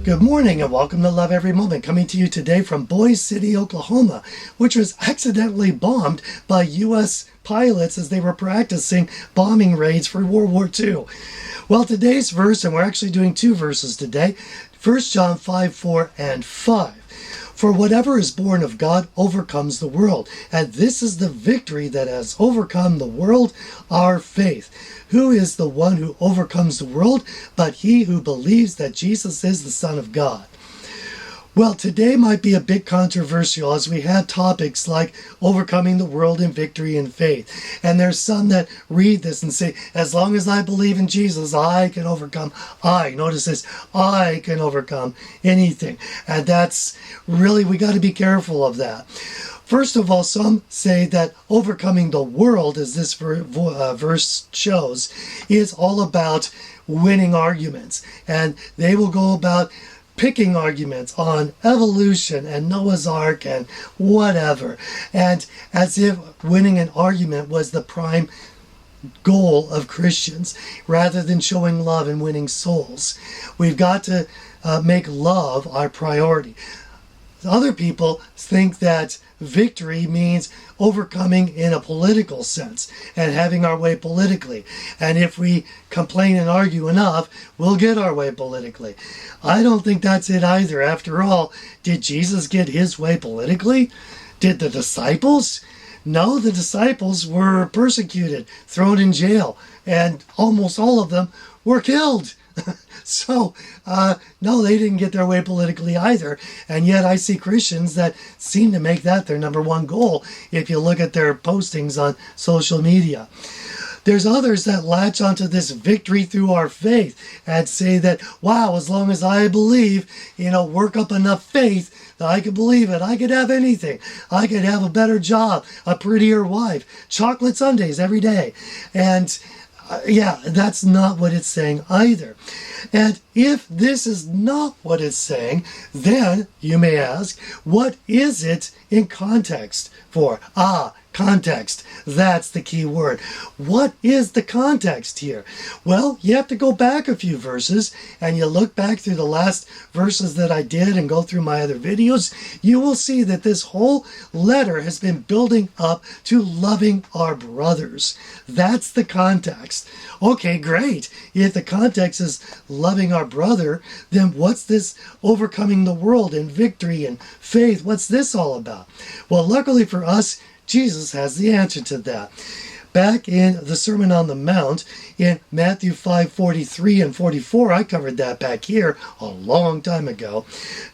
Good morning and welcome to Love Every Moment, coming to you today from Boise City, Oklahoma, which was accidentally bombed by U.S. pilots as they were practicing bombing raids for World War II. Well, today's verse, and we're actually doing two verses today, 1 John 5, 4, and 5. For whatever is born of God overcomes the world, and this is the victory that has overcome the world, our faith. Who is the one who overcomes the world but he who believes that Jesus is the Son of God? Well, today might be a bit controversial as we have topics like overcoming the world in victory and faith. And there's some that read this and say, as long as I believe in Jesus, I can overcome. Notice this, I can overcome anything. And that's really, we got to be careful of that. First of all, some say that overcoming the world, as this verse shows, is all about winning arguments. And they will go about picking arguments on evolution and Noah's Ark and whatever. And as if winning an argument was the prime goal of Christians, rather than showing love and winning souls. We've got to make love our priority. Other people think that victory means overcoming in a political sense and having our way politically. And if we complain and argue enough, we'll get our way politically. I don't think that's it either. After all, did Jesus get his way politically? Did the disciples? No, the disciples were persecuted, thrown in jail, and almost all of them were killed. So, no, they didn't get their way politically either. And yet I see Christians that seem to make that their number one goal if you look at their postings on social media. There's others that latch onto this victory through our faith and say that, wow, as long as I believe, work up enough faith that I could believe it. I could have anything. I could have a better job, a prettier wife, chocolate sundaes every day. And that's not what it's saying either. And if this is not what it's saying, then you may ask, what is it in context for? Context. That's the key word. What is the context here? Well, you have to go back a few verses, and you look back through the last verses that I did and go through my other videos, you will see that this whole letter has been building up to loving our brothers. That's the context. Okay, great. If the context is loving our brother, then what's this overcoming the world and victory and faith? What's this all about? Well, luckily for us, Jesus has the answer to that. Back in the Sermon on the Mount, in Matthew 5:43 and 44, I covered that back here a long time ago.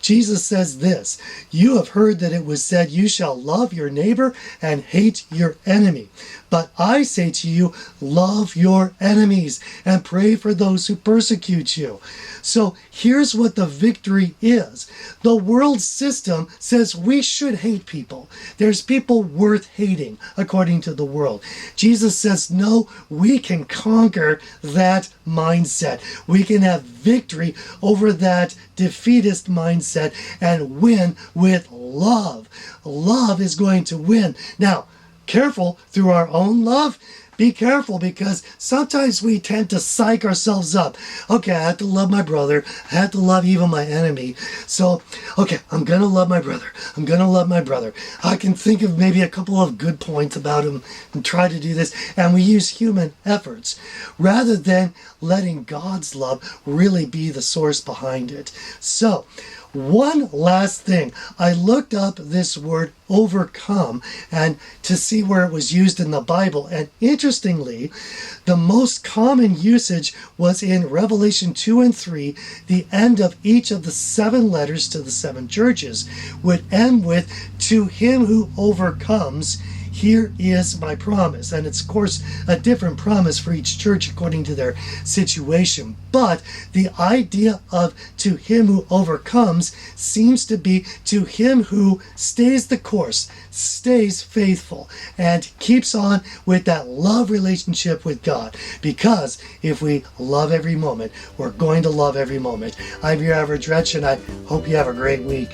Jesus says this, "You have heard that it was said, you shall love your neighbor and hate your enemy. But I say to you, love your enemies and pray for those who persecute you." So here's what the victory is. The world system says we should hate people. There's people worth hating, according to the world. Jesus says, no, we can conquer that mindset. We can have victory over that defeatist mindset and win with love. Love is going to win. Now, careful through our own love. Be careful, because sometimes we tend to psych ourselves up. Okay, I have to love my brother. I have to love even my enemy. So, okay, I'm going to love my brother. I'm going to love my brother. I can think of maybe a couple of good points about him and try to do this. And we use human efforts rather than letting God's love really be the source behind it. So, one last thing. I looked up this word overcome and to see where it was used in the Bible. And interestingly, the most common usage was in Revelation 2 and 3. The end of each of the 7 letters to the 7 churches would end with, "To him who overcomes, here is my promise." And it's, of course, a different promise for each church according to their situation. But the idea of "to him who overcomes" seems to be to him who stays the course, stays faithful, and keeps on with that love relationship with God. Because if we love every moment, we're going to love every moment. I'm your average wretch, and I hope you have a great week.